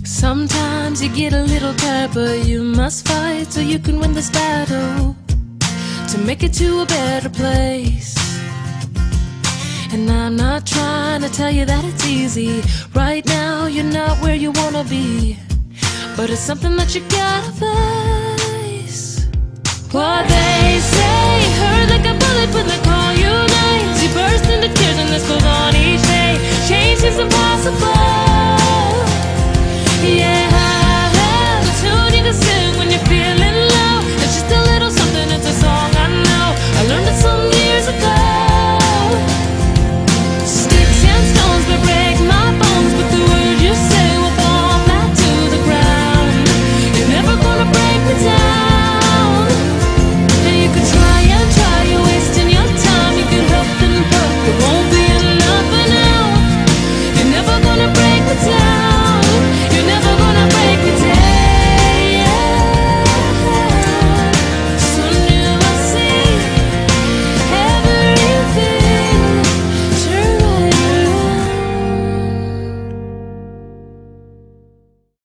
Sometimes you get a little tired, but you must fight so you can win this battle, to make it to a better place. And I'm not trying to tell you that it's easy. Right now you're not where you wanna be, but it's something that you gotta face. What they say, hurt like a bullet when they call you names. You burst into tears and this goes on each day. Change is impossible.